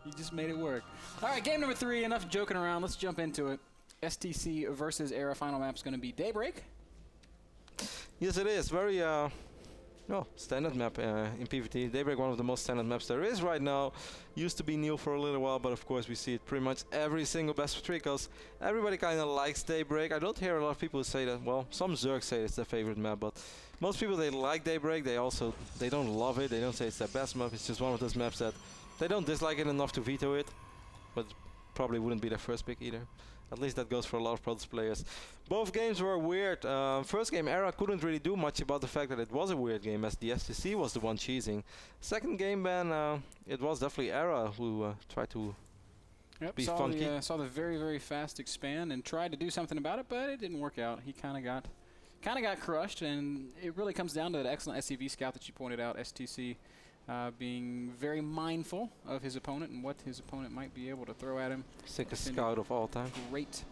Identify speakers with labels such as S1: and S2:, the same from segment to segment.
S1: You just made it work. All right, game number 3. Enough joking around. Let's jump into it. STC versus Era. Final map is going to be Daybreak.
S2: Yes, it is. Very standard map in PvT. Daybreak, one of the most standard maps there is right now. Used to be new for a little while, but of course we see it pretty much every single best of 3 because everybody kind of likes Daybreak. I don't hear a lot of people say that. Well, some Zergs say it's their favorite map, but most people, they like Daybreak. They don't love it. They don't say it's their best map. It's just one of those maps that they don't dislike it enough to veto it, but probably wouldn't be their first pick either. At least that goes for a lot of Protoss players. Both games were weird. First game, Era couldn't really do much about the fact that it was a weird game, as the STC was the one cheesing. Second game, Ben, it was definitely Era who tried to be funky.
S1: Saw the very, very fast expand and tried to do something about it, but it didn't work out. He kind of got crushed, and it really comes down to that excellent SCV scout that you pointed out, STC. Being very mindful of his opponent and what his opponent might be able to throw at him.
S2: Sickest scout of all time.
S1: Great.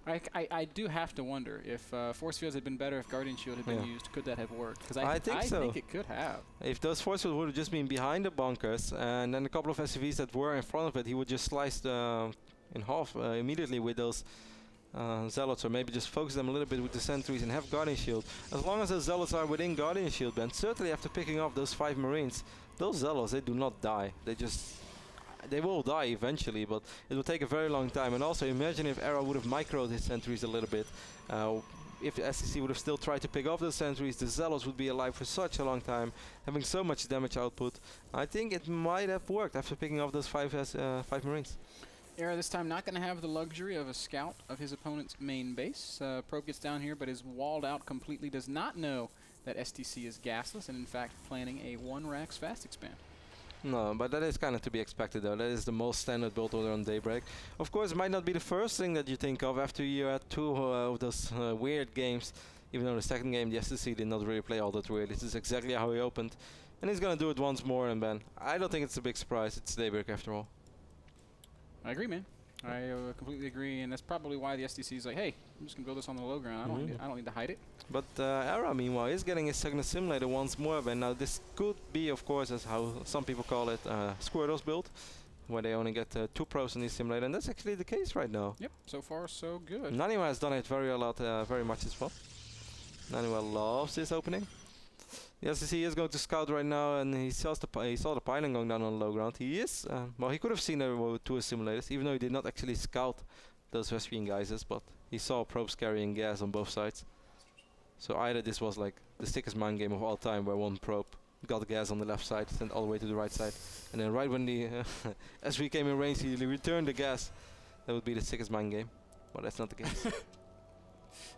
S1: I do have to wonder if Force Fields had been better if Guardian Shield had been used. Could that have worked? Because I think it could have.
S2: If those Force Fields would have just been behind the bunkers and then a couple of SCVs that were in front of it, he would just slice in half immediately with those Zealots, or maybe just focus them a little bit with the sentries and have Guardian Shield. As long as those Zealots are within Guardian Shield, Ben, certainly after picking off those 5 Marines, those Zealots, they do not die. They will die eventually, but it will take a very long time. And also imagine if Era would have microed his sentries a little bit. If the STC would have still tried to pick off those sentries, the Zealots would be alive for such a long time, having so much damage output. I think it might have worked after picking off those 5 Marines.
S1: Era this time not going to have the luxury of a scout of his opponent's main base. Probe gets down here, but is walled out completely. Does not know that STC is gasless, and in fact planning a 1 Rax fast expand.
S2: No, but that is kind of to be expected though. That is the most standard build order on Daybreak. Of course, it might not be the first thing that you think of after you had 2 of those weird games. Even though the second game, the STC did not really play all that weird. This is exactly how he opened. And he's going to do it once more, and Ben, I don't think it's a big surprise. It's Daybreak after all.
S1: I agree, man. I completely agree, and that's probably why the STC is like, hey, I'm just going to build this on the low ground. I don't need to hide it.
S2: But Era, meanwhile, is getting his second simulator once more. But now this could be, of course, as how some people call it, Squirtle's build, where they only get 2 pros in this simulator, and that's actually the case right now.
S1: Yep, so far so good.
S2: Naniwa has done it very much as well. Naniwa loves this opening. The STC is going to scout right now, and he saw the pylon going down on low ground. He is, well, he could have seen there were 2 simulators, even though he did not actually scout those Vespian geysers, but he saw probes carrying gas on both sides. So either this was like the sickest mind game of all time, where one probe got the gas on the left side, sent all the way to the right side, and then right when the SV came in range, he returned the gas. That would be the sickest mind game, but that's not the case.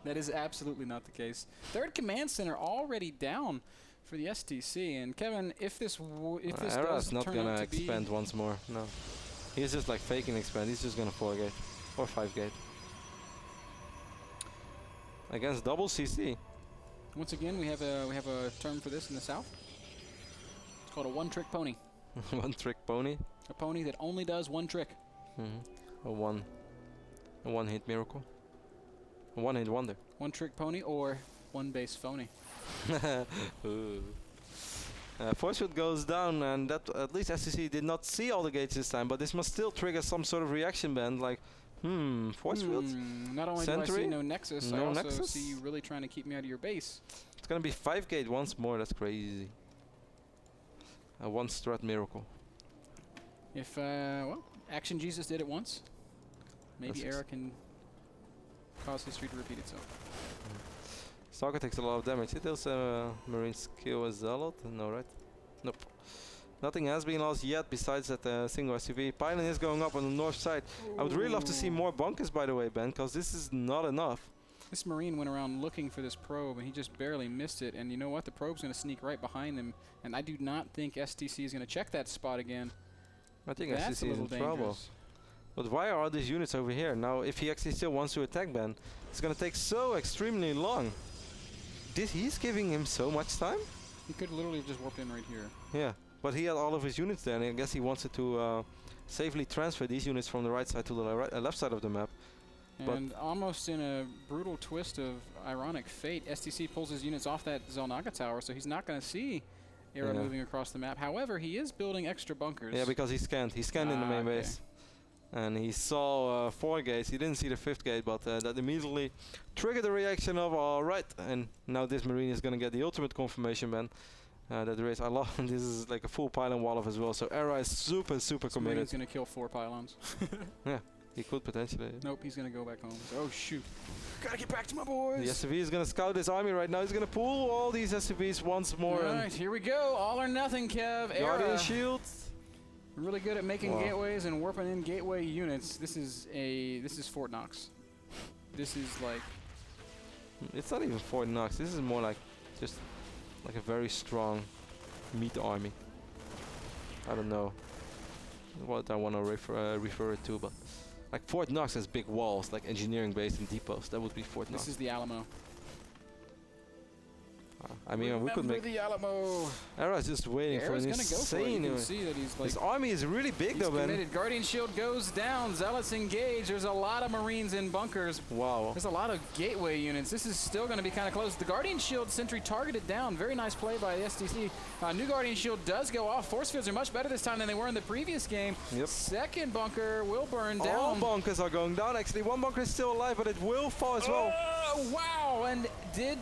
S1: That is absolutely not the case. 3rd command center already down for the STC, and Kevin, if this
S2: Era's not gonna expand once more. No, he's just like faking expand. He's just gonna 4 gate or 5 gate against double CC.
S1: Once again, we have a term for this in the South. It's called a one-trick pony.
S2: One-trick pony.
S1: A pony that only does 1 trick.
S2: A one-hit miracle. A one-hit wonder.
S1: 1-trick pony or 1 base phony.
S2: Force field goes down, and that at least STC did not see all the gates this time, but this must still trigger some sort of reaction band, like, force field?
S1: Not only
S2: Sentry?
S1: do I see no Nexus,
S2: no
S1: I also
S2: Nexus?
S1: see you really trying to keep me out of your base.
S2: It's gonna be 5 gate once more, that's crazy. A 1 strat miracle.
S1: If, well, Action Jesus did it once. Maybe Era can cause history to repeat itself.
S2: Stalker takes a lot of damage. Did those Marines kill a Zealot? No, right? Nope. Nothing has been lost yet besides that single SUV. Pylon is going up on the north side. I would really love to see more bunkers, by the way, Ben, because this is not enough.
S1: This Marine went around looking for this probe, and he just barely missed it. And you know what? The probe's going to sneak right behind him. And I do not think STC is going to check that spot again.
S2: I think STC is in trouble. But why are all these units over here? Now, if he actually still wants to attack Ben, it's going to take so extremely long. He's giving him so much time?
S1: He could literally have just warped in right here.
S2: Yeah, but he had all of his units there, and I guess he wanted to safely transfer these units from the right side to the left side of the map.
S1: And almost in a brutal twist of ironic fate, STC pulls his units off that Zelnaga tower, so he's not going to see Era moving across the map. However, he is building extra bunkers.
S2: Yeah, because he scanned. He scanned in the main base. And he saw 4 gates. He didn't see the 5th gate, but that immediately triggered the reaction of, alright. And now this Marine is going to get the ultimate confirmation ban. That there is. I love this is like a full pylon wall off as well. So Era is super committed.
S1: He's going to kill 4 pylons.
S2: Yeah, he could potentially.
S1: Nope, he's going to go back home. Oh, shoot. Gotta get back to my boys.
S2: The SCV is going to scout his army right now. He's going to pull all these SCVs once more.
S1: Alright, here we go. All or nothing, Kev.
S2: Guardian shields.
S1: Really good at making gateways and warping in gateway units. This is Fort Knox. This is like...
S2: It's not even Fort Knox. This is more like just like a very strong meat army. I don't know what I want to refer it to, but like Fort Knox has big walls, like engineering base and depots. That would be Fort Knox.
S1: This is the Alamo.
S2: I mean, we could make
S1: the Alamo.
S2: Era's just waiting for an insane.
S1: You can see that he's like.
S2: His army is really big, though, man.
S1: Committed. Guardian shield goes down. Zealots engage. There's a lot of Marines in bunkers.
S2: Wow.
S1: There's a lot of gateway units. This is still going to be kind of close. The Guardian shield sentry targeted down. Very nice play by the STC. New Guardian shield does go off. Force fields are much better this time than they were in the previous game.
S2: Yep.
S1: Second bunker will burn down.
S2: All bunkers are going down. Actually, one bunker is still alive, but it will fall as well.
S1: Wow! And did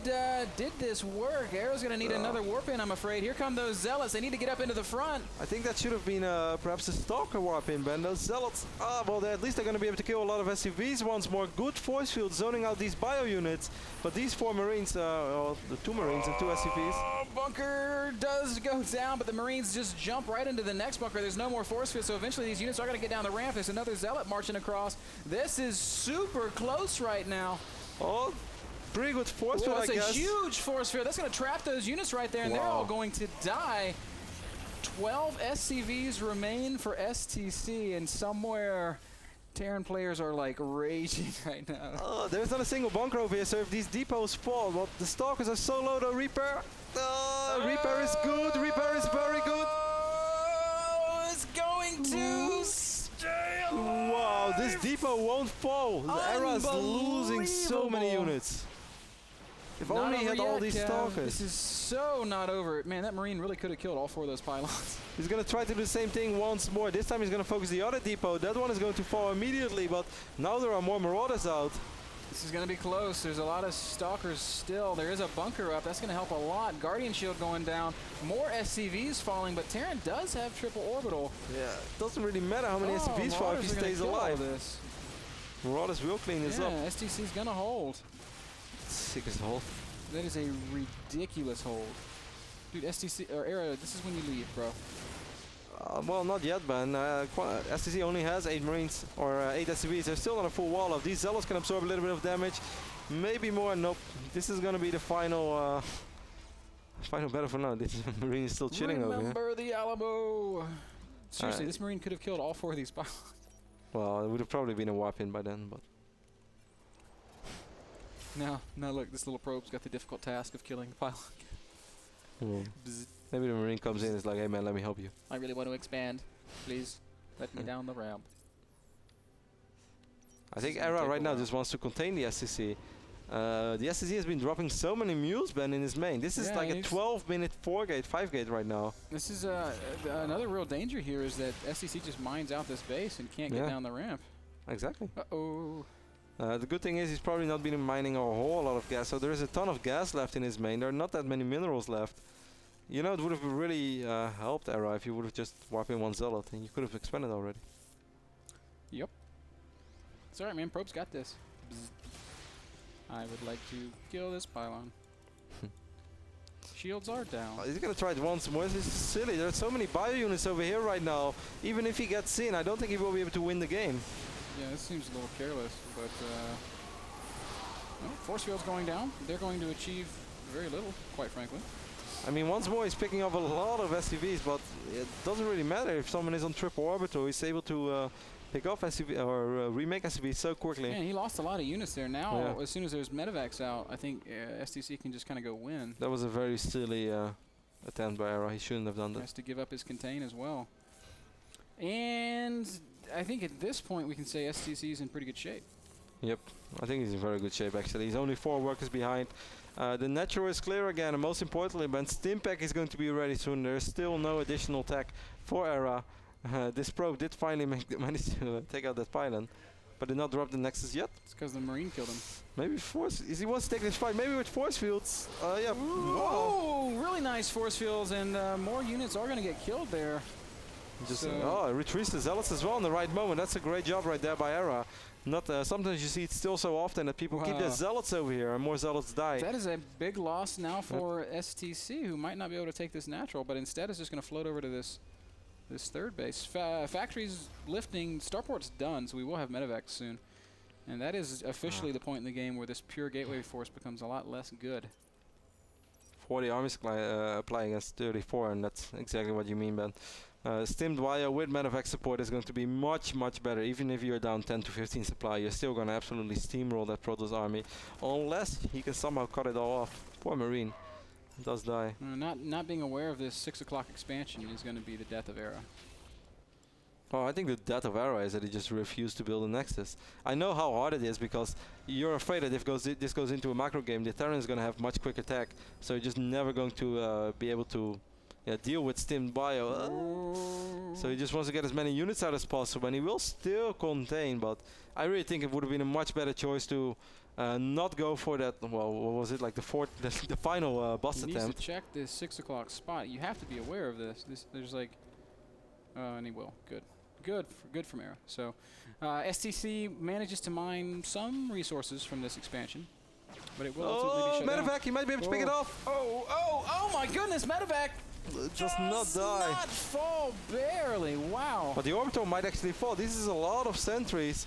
S1: this work? Arrow's going to need another warp in, I'm afraid. Here come those Zealots. They need to get up into the front.
S2: I think that should have been perhaps a Stalker warp in, Ben. Those Zealots, well, at least they're going to be able to kill a lot of SCVs once more. Good force field zoning out these bio units. But these 4 Marines, well, the 2 Marines and 2 SCVs.
S1: Bunker does go down, but the Marines just jump right into the next bunker. There's no more force field, so eventually these units are going to get down the ramp. There's another Zealot marching across. This is super close right now.
S2: Oh, pretty good force field, I guess.
S1: That's a huge force field. That's going to trap those units right there, and they're all going to die. 12 SCVs remain for STC, and somewhere Terran players are like raging right now.
S2: Oh, there's not a single bunker over here, so if these depots fall, well, the Stalkers are so low, though. Repair. Repair is good. Repair is very good.
S1: Oh, it's going to stay alive.
S2: Wow, this depot won't fall. The Era's losing so many units. If only he had all these Stalkers.
S1: This is so not over. Man, that Marine really could have killed all 4 of those pylons.
S2: He's going to try to do the same thing once more. This time he's going to focus the other depot. That one is going to fall immediately, but now there are more Marauders out.
S1: This is going to be close. There's a lot of Stalkers still. There is a bunker up. That's going to help a lot. Guardian shield going down. More SCVs falling, but Terran does have triple orbital.
S2: Yeah, it doesn't really matter how many SCVs fall if he stays alive. Marauders will clean this up.
S1: Yeah, STC's going to hold.
S2: Sickest hold.
S1: That is a ridiculous hold. Dude, STC, or Era, this is when you leave, bro.
S2: Well, not yet, man. STC only has 8 Marines, or 8 SCVs. They're still on a full wall of. These Zealots can absorb a little bit of damage. Maybe more. Nope. This is going to be the final final battle for now. This Marine is still chilling over here.
S1: Remember the Alamo. Seriously, this Marine could have killed all 4 of these pylons.
S2: Well, it would have probably been a warp in by then, but...
S1: Now look, this little probe's got the difficult task of killing the pylon.
S2: Maybe the Marine comes in and is like, hey man, let me help you.
S1: I really want to expand. Please, let me down the ramp.
S2: I think Era right now just wants to contain the STC. The STC has been dropping so many mules, Ben, in his main. This is like a 12-minute 4-gate, 5-gate right now. This
S1: is another real danger here is that STC just mines out this base and can't get down the ramp.
S2: Exactly.
S1: Uh-oh.
S2: The good thing is he's probably not been mining a whole lot of gas, so there is a ton of gas left in his main. There are not that many minerals left. You know, it would have really helped Era if you would have just warped in 1 Zealot, and you could have expanded already.
S1: Yep. It's alright, man. Probe's got this. I would like to kill this pylon. Shields are down.
S2: He's gonna try it once more. This is silly. There are so many bio units over here right now. Even if he gets in, I don't think he will be able to win the game.
S1: Yeah, this seems a little careless, but force field's going down. They're going to achieve very little, quite frankly.
S2: I mean, once more he's picking up a lot of SCVs, but it doesn't really matter if someone is on triple orbital. He's able to pick off SCV or remake SCVs so quickly.
S1: Yeah, he lost a lot of units there. Now, as soon as there's medevacs out, I think STC can just kind of go win.
S2: That was a very silly attempt by Era. He shouldn't have done that.
S1: He has to give up his contain as well. And I think at this point we can say STC is in pretty good shape.
S2: Yep, I think he's in very good shape actually. He's only 4 workers behind. The natural is clear again, and most importantly, Ben, Stimpack is going to be ready soon. There's still no additional tech for Era. This probe did finally manage to take out that pylon, but did not drop the Nexus yet.
S1: It's because the Marine killed him.
S2: Maybe force. Is he wants to take this fight? Maybe with force fields. Yeah.
S1: Whoa! Really nice force fields, and more units are going to get killed there.
S2: Just retreats the Zealots as well in the right moment. That's a great job right there by Era. Not sometimes you see it still so often that people keep their Zealots over here and more Zealots die.
S1: That is a big loss now for STC, who might not be able to take this natural, but instead is just going to float over to this third base. Factory's lifting. Starport's done, so we will have medevac soon. And that is officially the point in the game where this pure gateway force becomes a lot less good.
S2: 40 armies applying against 34, and that's exactly what you mean, Ben. Stimmed wire with medevac support is going to be much, much better. Even if you're down 10 to 15 supply, you're still going to absolutely steamroll that Protoss army. Unless he can somehow cut it all off. Poor Marine. Does die.
S1: Not being aware of this 6 o'clock expansion is going to be the death of Era.
S2: Oh, I think the death of Era is that he just refused to build a Nexus. I know how hard it is because you're afraid that if this goes into a macro game, the Terran is going to have much quicker tech. So you're just never going to be able to deal with stimmed bio. So he just wants to get as many units out as possible, and he will still contain. But I really think it would have been a much better choice to not go for that. Well, what was it, like the final bust attempt?
S1: He needs to check this 6 o'clock spot. You have to be aware of this. There's like, and he will. Good from Era. So STC manages to mine some resources from this expansion, but it will ultimately be shut down.
S2: Medevac, he might be able to pick it off.
S1: Oh my goodness, Medevac
S2: just not die.
S1: Not fall, barely. Wow.
S2: But the orbital might actually fall. This is a lot of sentries.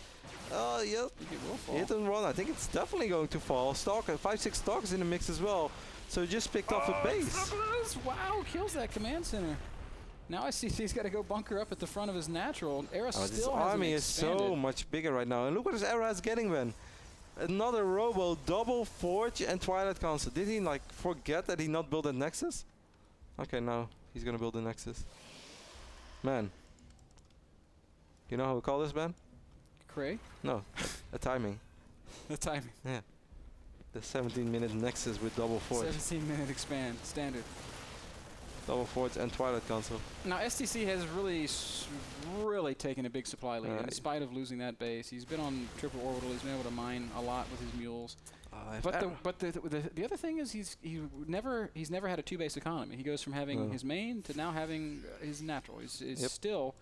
S2: Yeah,
S1: it will fall.
S2: Hit and run. I think it's definitely going to fall. Stalker, 5-6 Stalkers in the mix as well. So he just picked off a base.
S1: Wow, kills that command center. Now I see he's got to go bunker up at the front of his natural. Era still
S2: this army is so much bigger right now. And look what this Era is getting, man. Another Robo, double Forge and Twilight Council. Did he like forget that he not built a Nexus? Okay, now he's gonna build a Nexus. Man. You know how we call this, man?
S1: Cray?
S2: No, a timing.
S1: The timing.
S2: Yeah. The 17-minute Nexus with double Forge.
S1: 17-minute expand, standard.
S2: Double Forge and Twilight Council.
S1: Now STC has really taken a big supply lead in spite of losing that base. He's been on triple orbital. He's been able to mine a lot with his mules. But the other thing is he's never had a 2-base economy. He goes from having his main to now having his natural. He's still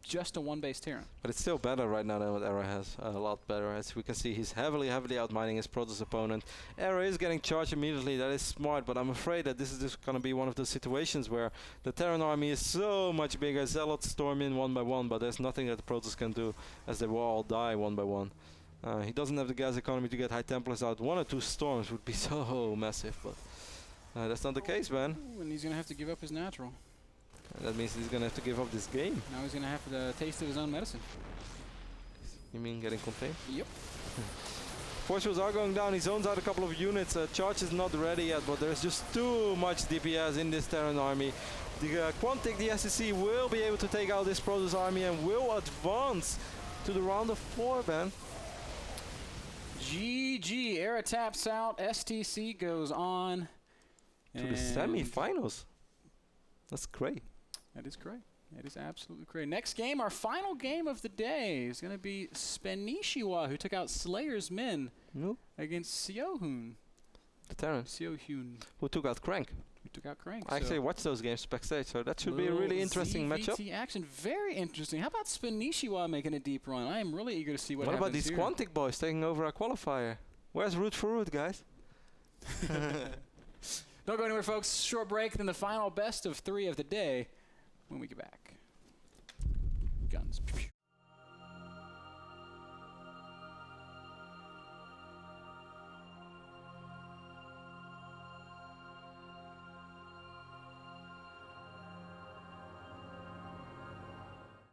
S1: just a 1-base Terran.
S2: But it's still better right now than what Era has. A lot better. As we can see, he's heavily outmining his Protoss opponent. Era is getting charged immediately. That is smart, but I'm afraid that this is just going to be one of those situations where the Terran army is so much bigger. Zealots storm in 1 by 1, but there's nothing that the Protoss can do, as they will all die 1 by 1. He doesn't have the gas economy to get High Templars out. 1 or 2 storms would be so massive, but that's not the case, man.
S1: And he's going to have to give up his natural.
S2: That means he's going to have to give up this game.
S1: Now he's going to have the taste of his own medicine.
S2: You mean getting contained?
S1: Yep.
S2: Force fields are going down. He zones out a couple of units. Charge is not ready yet, but there's just too much DPS in this Terran army. The Quantic, the STC, will be able to take out this Protoss army and will advance to the round of 4, man.
S1: GG. Era taps out. STC goes on
S2: to the semi-finals. That's great.
S1: That is great. That is absolutely great. Next game, our final game of the day, is going to be Spanishiwa, who took out Slayer's men against Siohun.
S2: The Terran.
S1: Siohun.
S2: Who took out Crank.
S1: Who took out Crank.
S2: I actually watched those games backstage, so that should be a really interesting matchup.
S1: Action. Very interesting. How about Spanishiwa making a deep run? I am really eager to see what happens.
S2: What about these Quantic boys taking over our qualifier? Where's Root for Root, guys?
S1: Don't go anywhere, folks. Short break, then the final best of 3 of the day when we get back. Guns.